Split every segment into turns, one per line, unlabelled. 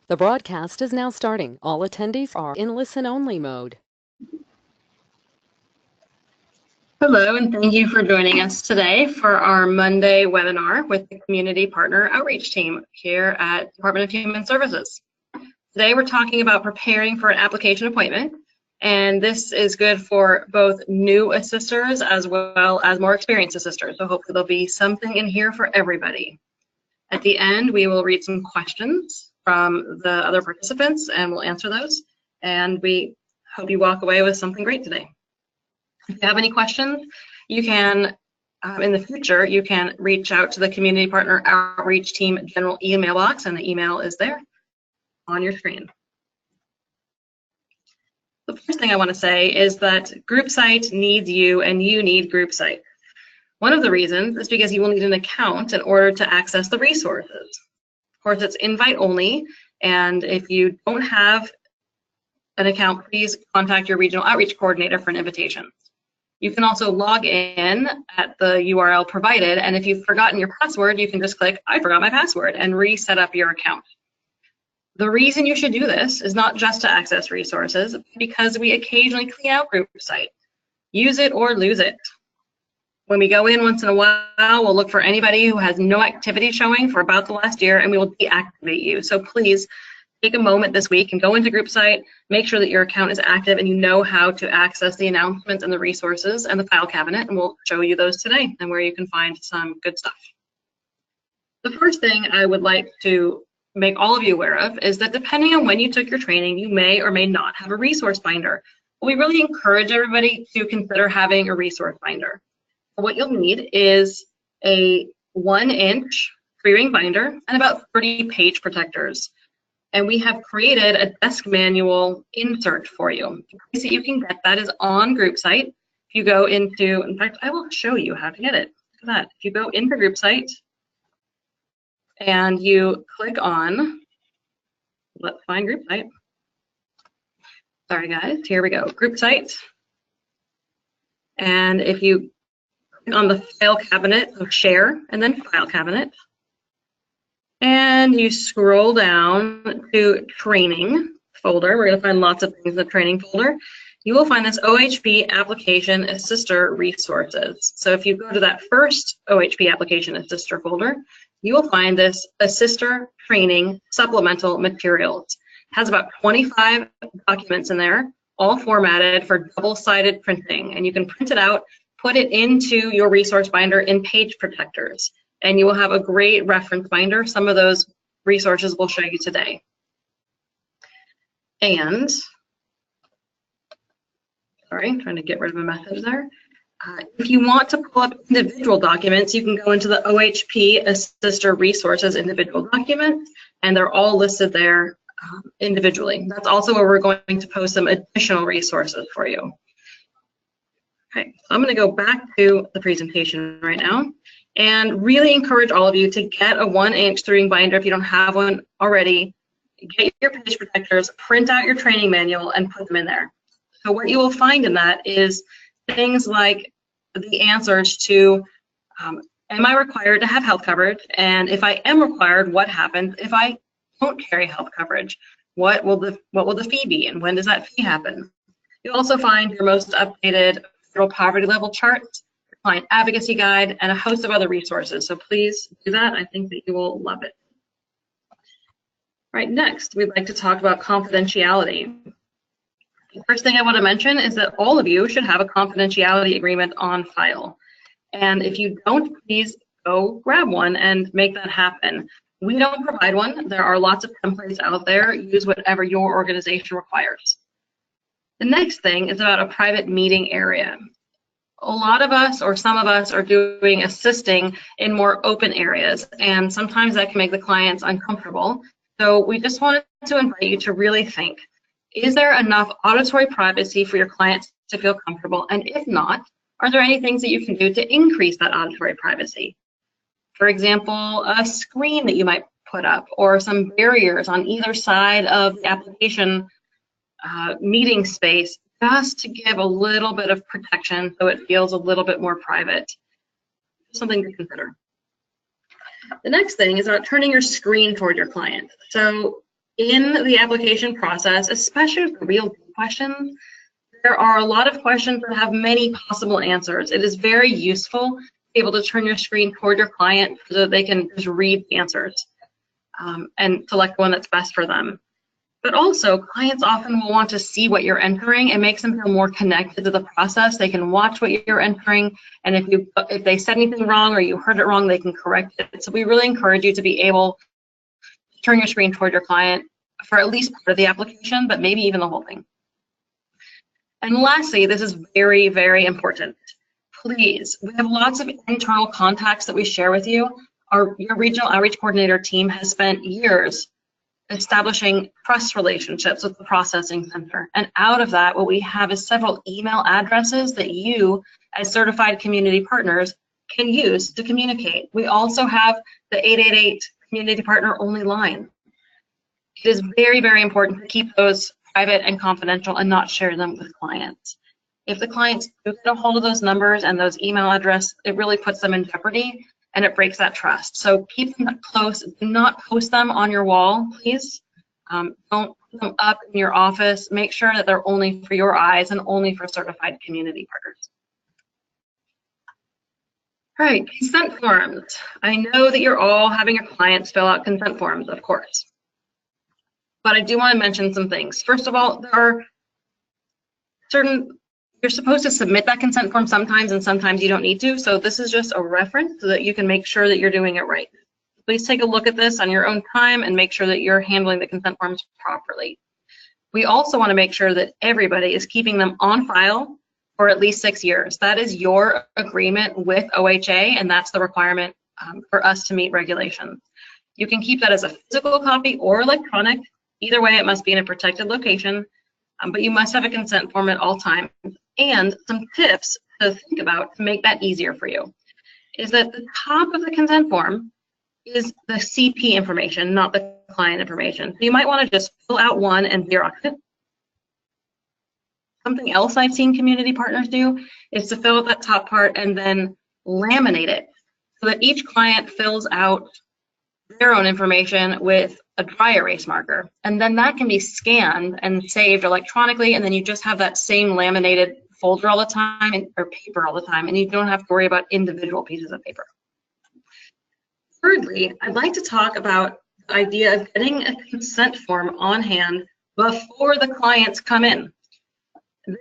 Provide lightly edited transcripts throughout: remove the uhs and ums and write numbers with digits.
The broadcast is now starting. All attendees are in listen-only mode.
Hello, and thank you for joining us today for our Monday webinar with the Community Partner Outreach Team here at Department of Human Services. Today we're talking about preparing for an application appointment, and this is good for both new assisters as well as more experienced assisters. So hopefully there'll be something in here for everybody. At the end, we will read some questions from the other participants and we'll answer those. And we hope you walk away with something great today. If you have any questions, you can, in the future, you can reach out to the Community Partner Outreach Team general email box, and the email is there on your screen. The first thing I want to say is that GroupSite needs you and you need GroupSite. One of the reasons is because you will need an account in order to access the resources. Of course, it's invite only, and if you don't have an account, please contact your regional outreach coordinator for an invitation. You can also log in at the URL provided, and if you've forgotten your password, you can just click, I forgot my password, and reset up your account. The reason you should do this is not just to access resources, because we occasionally clean out GroupSite. Use it or lose it. When we go in once in a while, we'll look for anybody who has no activity showing for about the last year, and we will deactivate you. So please take a moment this week and go into GroupSite, make sure that your account is active and you know how to access the announcements and the resources and the file cabinet, and we'll show you those today and where you can find some good stuff. The first thing I would like to make all of you aware of is that depending on when you took your training, you may or may not have a resource binder. We really encourage everybody to consider having a resource binder. What you'll need is a 1-inch 3-ring binder and about 30 page protectors. And we have created a desk manual insert for you. The place that you can get that is on GroupSite. If you go into, in fact, I will show you how to get it. Look at that. If you go into GroupSite and you click on, let's find GroupSite. Sorry guys, here we go, GroupSite. And if you click on the file cabinet, so share, and then file cabinet, and you scroll down to training folder. We're going to find lots of things in the training folder. You will find this OHP Application Assister Resources. So if you go to that first OHP Application Assister folder, you will find this Assister Training Supplemental Materials. It has about 25 documents in there, all formatted for double-sided printing. And you can print it out, put it into your resource binder in page protectors, and you will have a great reference binder. Some of those resources we'll show you today. And, sorry, I'm trying to get rid of a message there. If you want to pull up individual documents, you can go into the OHP Assister Resources individual documents, and they're all listed there individually. That's also where we're going to post some additional resources for you. Okay, so I'm going to go back to the presentation right now and really encourage all of you to get a 1-inch 3-ring binder if you don't have one already. Get your page protectors, print out your training manual, and put them in there. So what you will find in that is things like the answers to, am I required to have health coverage? And if I am required, what happens if I don't carry health coverage? What will the fee be, and when does that fee happen? You'll also find your most updated federal poverty level charts, client advocacy guide, and a host of other resources. So please do that. I think that you will love it. Right, next, we'd like to talk about confidentiality. The first thing I want to mention is that all of you should have a confidentiality agreement on file. And if you don't, please go grab one and make that happen. We don't provide one. There are lots of templates out there. Use whatever your organization requires. The next thing is about a private meeting area. A lot of us, or some of us, are doing assisting in more open areas, and sometimes that can make the clients uncomfortable. So we just wanted to invite you to really think, is there enough auditory privacy for your clients to feel comfortable? And if not, are there any things that you can do to increase that auditory privacy? For example, a screen that you might put up, or some barriers on either side of the application meeting space, just to give a little bit of protection so it feels a little bit more private. Something to consider. The next thing is about turning your screen toward your client. So in the application process, especially for real questions, there are a lot of questions that have many possible answers. It is very useful to be able to turn your screen toward your client so that they can just read the answers and select the one that's best for them. But also, clients often will want to see what you're entering. It makes them feel more connected to the process. They can watch what you're entering, and if they said anything wrong or you heard it wrong, they can correct it. So we really encourage you to be able to turn your screen toward your client for at least part of the application, but maybe even the whole thing. And lastly, this is very, very important. Please, we have lots of internal contacts that we share with you. Your regional outreach coordinator team has spent years establishing trust relationships with the processing center. And out of that, what we have is several email addresses that you, as certified community partners, can use to communicate. We also have the 888 community partner only line. It is very, very important to keep those private and confidential and not share them with clients. If the clients do get a hold of those numbers and those email addresses, it really puts them in jeopardy and it breaks that trust. So keep them close. Do not post them on your wall, please. Don't put them up in your office. Make sure that they're only for your eyes and only for certified community partners. All right, consent forms. I know that you're all having your clients fill out consent forms, of course. But I do want to mention some things. First of all, there are you're supposed to submit that consent form sometimes and sometimes you don't need to. So this is just a reference so that you can make sure that you're doing it right. Please take a look at this on your own time and make sure that you're handling the consent forms properly. We also want to make sure that everybody is keeping them on file for at least 6 years. That is your agreement with OHA, and that's the requirement for us to meet regulations. You can keep that as a physical copy or electronic. Either way, it must be in a protected location, but you must have a consent form at all times. And some tips to think about to make that easier for you is that the top of the consent form is the CP information, not the client information. So you might want to just fill out one and Xerox it. Something else I've seen community partners do is to fill out that top part and then laminate it so that each client fills out their own information with a dry erase marker. And then that can be scanned and saved electronically, and then you just have that same laminated folder all the time, or paper all the time, and you don't have to worry about individual pieces of paper. Thirdly, I'd like to talk about the idea of getting a consent form on hand before the clients come in.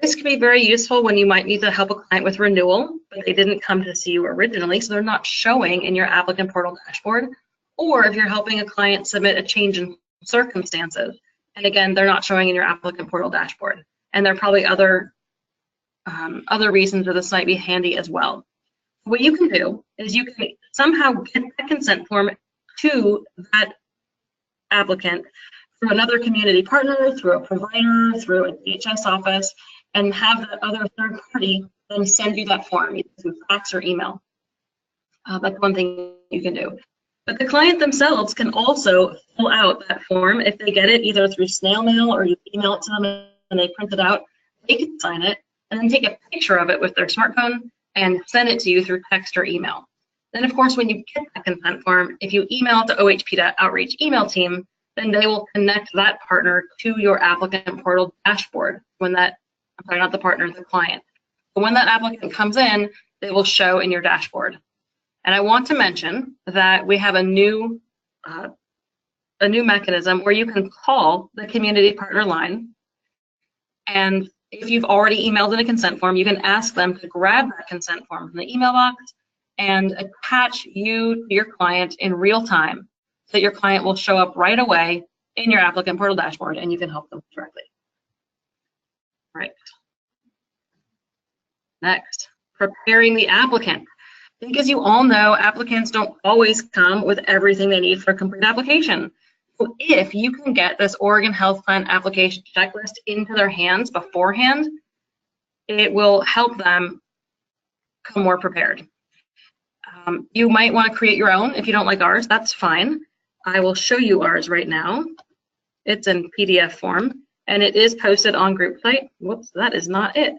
This can be very useful when you might need to help a client with renewal, but they didn't come to see you originally, so they're not showing in your applicant portal dashboard. Or if you're helping a client submit a change in circumstances, and again, they're not showing in your applicant portal dashboard. And there are probably other reasons that this might be handy as well. What you can do is you can somehow get that consent form to that applicant through another community partner, through a provider, through a DHS office, and have that other third party then send you that form, either through fax or email. That's one thing you can do. But the client themselves can also fill out that form if they get it either through snail mail or you email it to them and they print it out. They can sign it and then take a picture of it with their smartphone and send it to you through text or email. Then, of course, when you get that consent form, if you email to OHP.outreach email team, then they will connect that partner to your applicant portal dashboard when that, I'm sorry, not the partner, the client. But when that applicant comes in, they will show in your dashboard. And I want to mention that we have a new mechanism where you can call the community partner line, and if you've already emailed in a consent form, you can ask them to grab that consent form from the email box and attach you to your client in real time so that your client will show up right away in your applicant portal dashboard and you can help them directly. All right. Next, preparing the applicant. I think, as you all know, applicants don't always come with everything they need for a complete application. So if you can get this Oregon Health Plan application checklist into their hands beforehand, it will help them come more prepared. You might want to create your own. If you don't like ours, that's fine. I will show you ours right now. It's in PDF form, and it is posted on group site. Whoops, that is not it.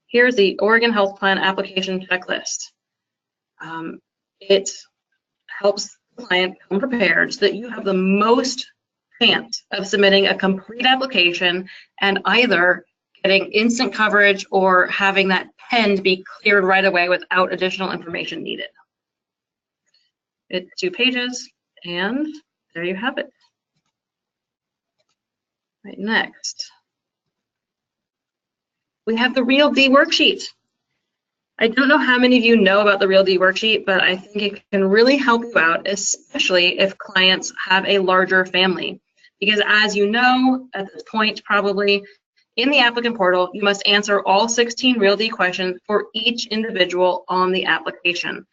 Here's the Oregon Health Plan application checklist. It helps the client come prepared so that you have the most chance of submitting a complete application and either getting instant coverage or having that pend be cleared right away without additional information needed. It's 2 pages, and there you have it. Right, next, we have the Real D worksheet. I don't know how many of you know about the Real D worksheet, but I think it can really help you out, especially if clients have a larger family. Because as you know, at this point probably, in the applicant portal, you must answer all 16 Real D questions for each individual on the application.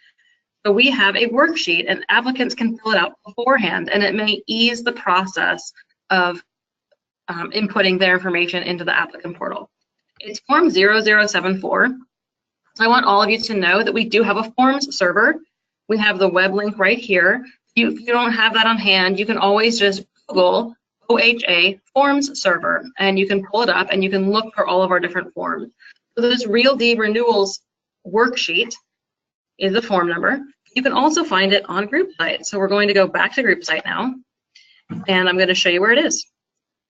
So we have a worksheet, and applicants can fill it out beforehand, and it may ease the process of inputting their information into the applicant portal. It's form 0074. I want all of you to know that we do have a forms server. We have the web link right here. If you don't have that on hand, you can always just Google OHA forms server, and you can pull it up and you can look for all of our different forms. So this Real D renewals worksheet is the form number. You can also find it on GroupSite. So we're going to go back to GroupSite now, and I'm going to show you where it is.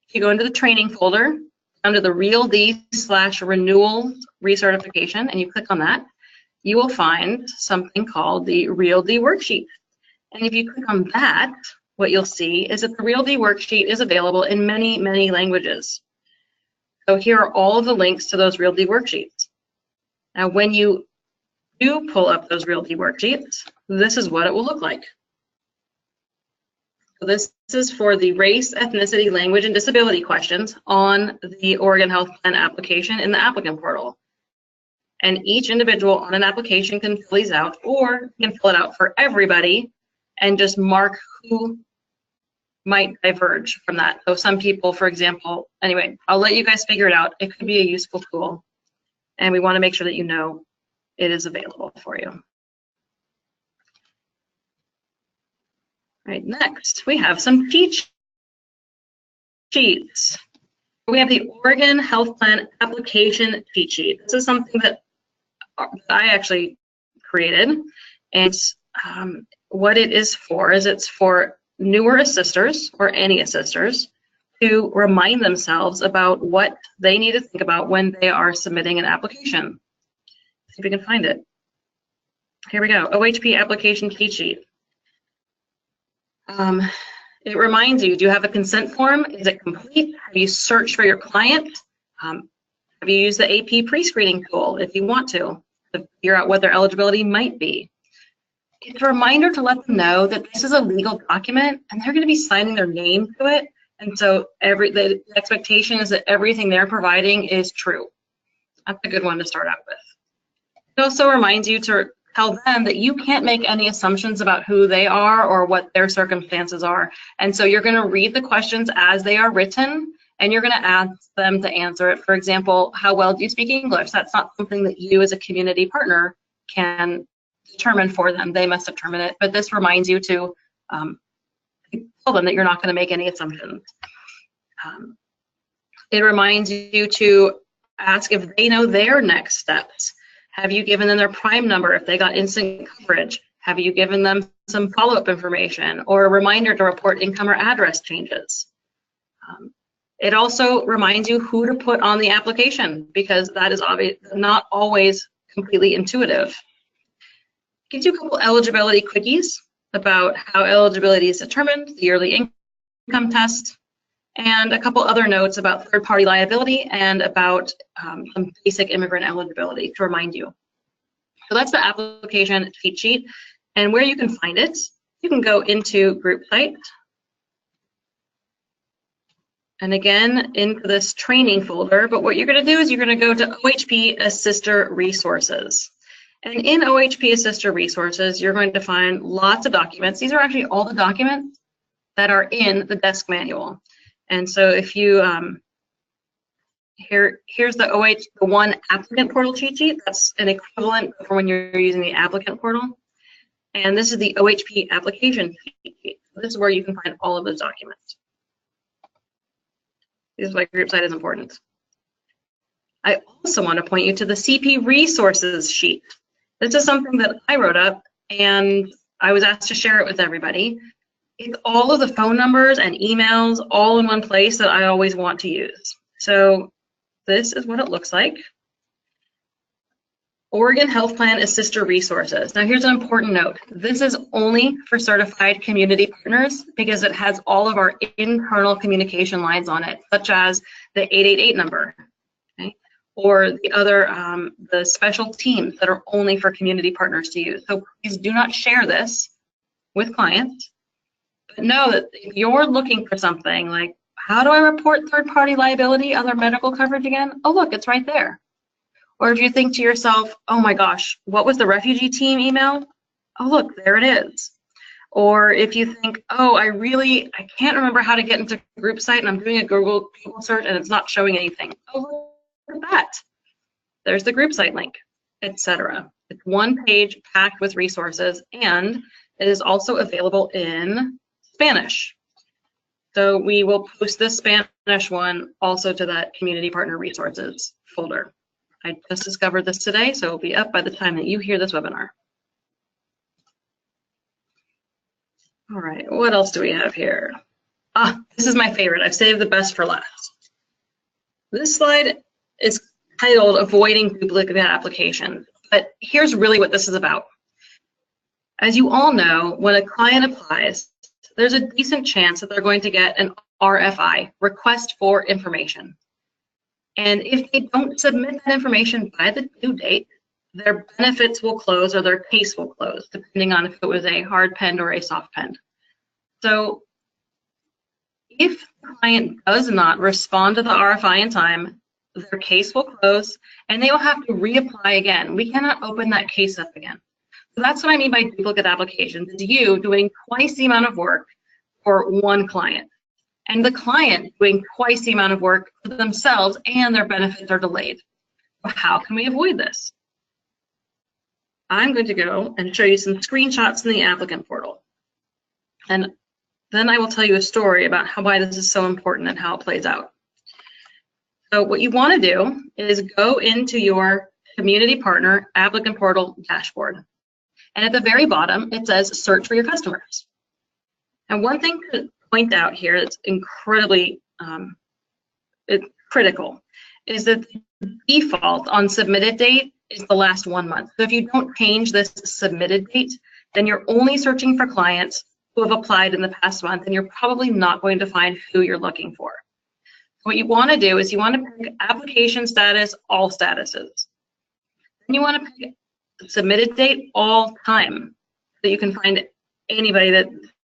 You go into the training folder, under the Real D/renewal recertification, and you click on that, you will find something called the Real D worksheet. And if you click on that, what you'll see is that the Real D worksheet is available in many, many languages. So here are all of the links to those Real D worksheets. Now, when you do pull up those Real D worksheets, this is what it will look like. So this is for the race, ethnicity, language, and disability questions on the Oregon Health Plan application in the applicant portal. And each individual on an application can fill these out, or can fill it out for everybody and just mark who might diverge from that. So some people, for example, anyway, I'll let you guys figure it out. It could be a useful tool, and we want to make sure that you know it is available for you. All right, next, we have some cheat sheets. We have the Oregon Health Plan application cheat sheet. This is something that I actually created, and what it is for is it's for newer assisters or any assisters to remind themselves about what they need to think about when they are submitting an application. See if we can find it. Here we go, OHP application cheat sheet. It reminds you, do you have a consent form? Is it complete? Have you searched for your client? Have you used the AP pre-screening tool if you want to figure out what their eligibility might be? It's a reminder to let them know that this is a legal document and they're going to be signing their name to it. And so the expectation is that everything they're providing is true. That's a good one to start out with. It also reminds you to tell them that you can't make any assumptions about who they are or what their circumstances are. And so you're going to read the questions as they are written, and you're going to ask them to answer it. For example, how well do you speak English? That's not something that you as a community partner can determine for them. They must determine it. But this reminds you to tell them that you're not going to make any assumptions. It reminds you to ask if they know their next steps. Have you given them their prime number if they got instant coverage? Have you given them some follow-up information or a reminder to report income or address changes? It also reminds you who to put on the application, because that is not always completely intuitive. It gives you a couple eligibility quickies about how eligibility is determined, the yearly income test, and a couple other notes about third-party liability and about some basic immigrant eligibility to remind you. So that's the application cheat sheet. And where you can find it, you can go into GroupSite. And again, into this training folder. But what you're going to do is you're going to go to OHP Assister Resources. And in OHP Assister Resources, you're going to find lots of documents. These are actually all the documents that are in the desk manual. And so if you, here's the one applicant portal cheat sheet. That's an equivalent for when you're using the applicant portal. And this is the OHP application cheat sheet. This is where you can find all of those documents. This is why GroupSite is important. I also want to point you to the CP resources sheet. This is something that I wrote up, and I was asked to share it with everybody. It's all of the phone numbers and emails all in one place that I always want to use. So this is what it looks like. Oregon Health Plan is sister resources. Now here's an important note. This is only for certified community partners because it has all of our internal communication lines on it, such as the 888 number, okay? Or the other, the special teams that are only for community partners to use. So please do not share this with clients. But know that if you're looking for something like, how do I report third-party liability, other medical coverage again? Oh, look, it's right there. Or if you think to yourself, oh my gosh, what was the refugee team email? Oh, look, there it is. Or if you think, oh, I can't remember how to get into group site and I'm doing a Google search and it's not showing anything. Oh, look at that. There's the group site link, etc. It's one page packed with resources, and it is also available in Spanish. So we will post this Spanish one also to that community partner resources folder. I just discovered this today, so it'll be up by the time that you hear this webinar. All right, what else do we have here? This is my favorite. I've saved the best for last. This slide is titled Avoiding Duplicate Applications, but here's really what this is about. As you all know, when a client applies, there's a decent chance that they're going to get an RFI, request for information. And if they don't submit that information by the due date, their benefits will close or their case will close, depending on if it was a hard pen or a soft pen. So if the client does not respond to the RFI in time, their case will close and they will have to reapply again. We cannot open that case up again. So that's what I mean by duplicate applications. It's you doing twice the amount of work for one client, and the client doing twice the amount of work for themselves, and their benefits are delayed. So how can we avoid this? I'm going to go and show you some screenshots in the applicant portal. And then I will tell you a story about why this is so important and how it plays out. So what you want to do is go into your community partner applicant portal dashboard. And at the very bottom, it says search for your customers. And one thing to point out here that's incredibly critical is that the default on submitted date is the last 1 month. So if you don't change this submitted date, then you're only searching for clients who have applied in the past month, and you're probably not going to find who you're looking for. What you want to do is you want to pick application status, all statuses. Then you want to pick submitted date, all time, so you can find anybody that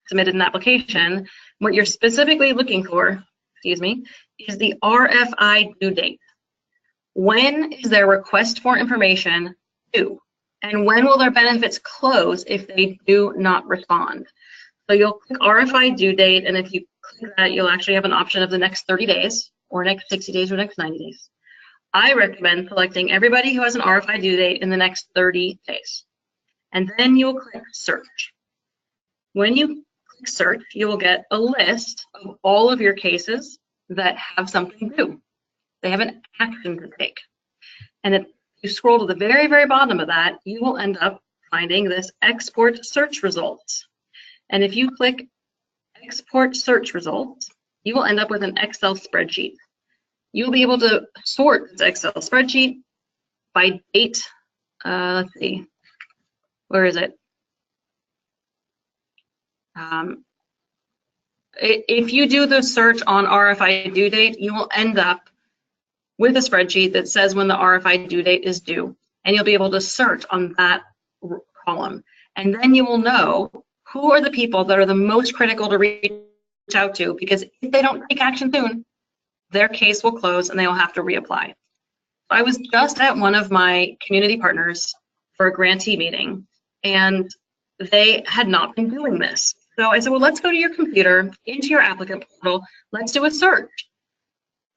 submitted an application. What you're specifically looking for, is the RFI due date. When is their request for information due? And when will their benefits close if they do not respond? So you'll click RFI due date, and if you click that, you'll actually have an option of the next 30 days, or next 60 days, or next 90 days. I recommend selecting everybody who has an RFI due date in the next 30 days. And then you will click search. When you click search, you will get a list of all of your cases that have something due. They have an action to take. And if you scroll to the very, very bottom of that, you will end up finding this export search results. And if you click export search results, you will end up with an Excel spreadsheet. You'll be able to sort this Excel spreadsheet by date. Let's see, where is it? If you do the search on RFI due date, you will end up with a spreadsheet that says when the RFI due date is due, and you'll be able to search on that column. And then you will know who are the people that are the most critical to reach out to, because if they don't take action soon, their case will close and they will have to reapply. I was just at one of my community partners for a grantee meeting, and they had not been doing this. So I said, well, let's go to your computer, into your applicant portal, let's do a search.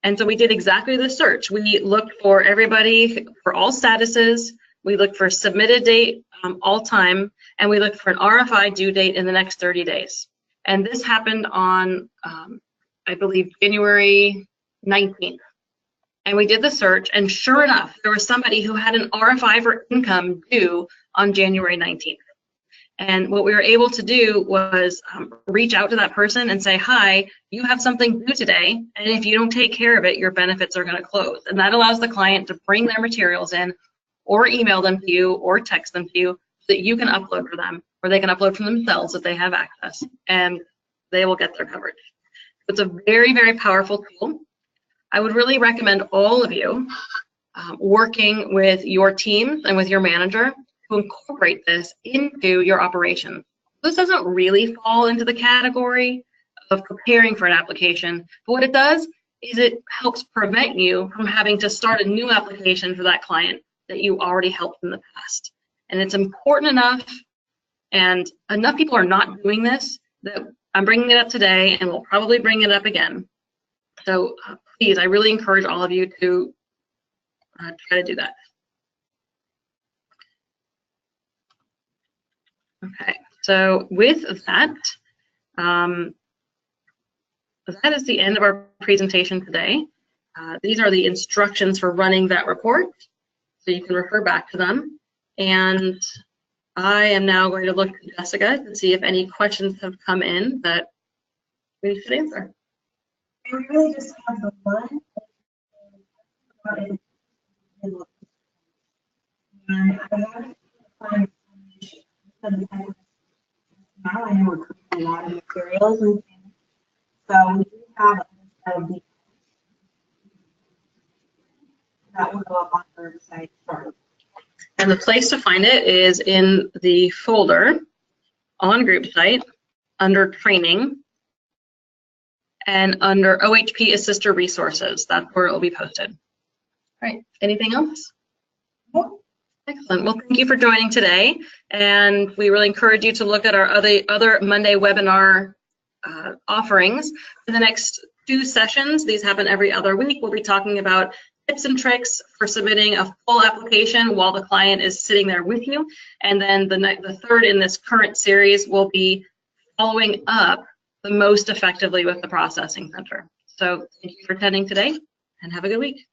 And so we did exactly the search. We looked for everybody, for all statuses, we looked for submitted date, all time, and we looked for an RFI due date in the next 30 days. And this happened on, I believe, January 19th. And we did the search, and sure enough, there was somebody who had an RFI for income due on January 19th. And what we were able to do was reach out to that person and say, hi, you have something due today, and if you don't take care of it, your benefits are going to close. And that allows the client to bring their materials in or email them to you or text them to you so that you can upload for them, or they can upload from themselves if they have access, and they will get their coverage. It's a very, very powerful tool. I would really recommend all of you working with your teams and with your manager to incorporate this into your operation. This doesn't really fall into the category of preparing for an application, but what it does is it helps prevent you from having to start a new application for that client that you already helped in the past. And it's important enough, and enough people are not doing this, that I'm bringing it up today, and we'll probably bring it up again. So please, I really encourage all of you to try to do that. Okay, so with that, that is the end of our presentation today. These are the instructions for running that report, so you can refer back to them. And I am now going to look to Jessica to see if any questions have come in that we should answer.
I really just have the one. And I haven't find information. Now I know we're cooking a lot of materials and things. So we do have a list of the that will go up on our website first.
And the place to find it is in the folder on GroupSite under training and under OHP Assister Resources. That's where it will be posted. All right, anything else?
No.
Excellent. Well, thank you for joining today. And we really encourage you to look at our other Monday webinar offerings. For the next 2 sessions, these happen every other week, we'll be talking about tips and tricks for submitting a full application while the client is sitting there with you. And then the third in this current series will be following up the most effectively with the processing center. So thank you for attending today, and have a good week.